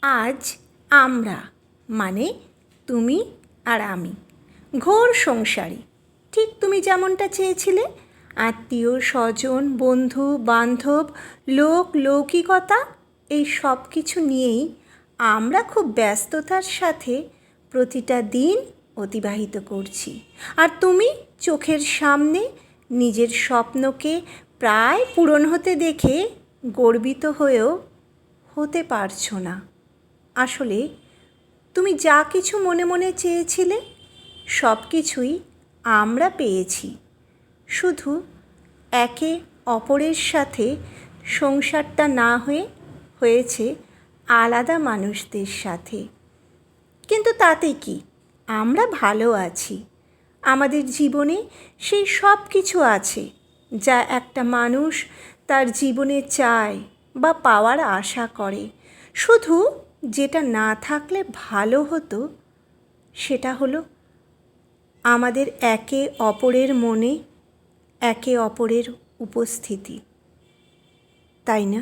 আজ আমরা মানে তুমি আর আমি ঘোর সংসারী। ঠিক তুমি যেমনটা চেয়েছিলে, আত্মীয় স্বজন বন্ধু বান্ধব লৌকিকতা এই সব কিছু নিয়েই আমরা খুব ব্যস্ততার সাথে প্রতিটা দিন অতিবাহিত করছি। আর তুমি চোখের সামনে নিজের স্বপ্নকে প্রায় পূরণ হতে দেখে গর্বিত হয়েও হতে পারছো না। আসলে তুমি যা কিছু মনে মনে চেয়েছিলে সব কিছুই আমরা পেয়েছি, শুধু একে অপরের সাথে সংসারটা না হয়েছে আলাদা মানুষদের সাথে। কিন্তু তাতে কি, আমরা ভালো আছি। আমাদের জীবনে সেই সব কিছু আছে যা একটা মানুষ তার জীবনে চায় বা পাওয়ার আশা করে। শুধু যেটা না থাকলে ভালো হতো সেটা হলো আমাদের একে অপরের মনে একে অপরের উপস্থিতি, তাই না?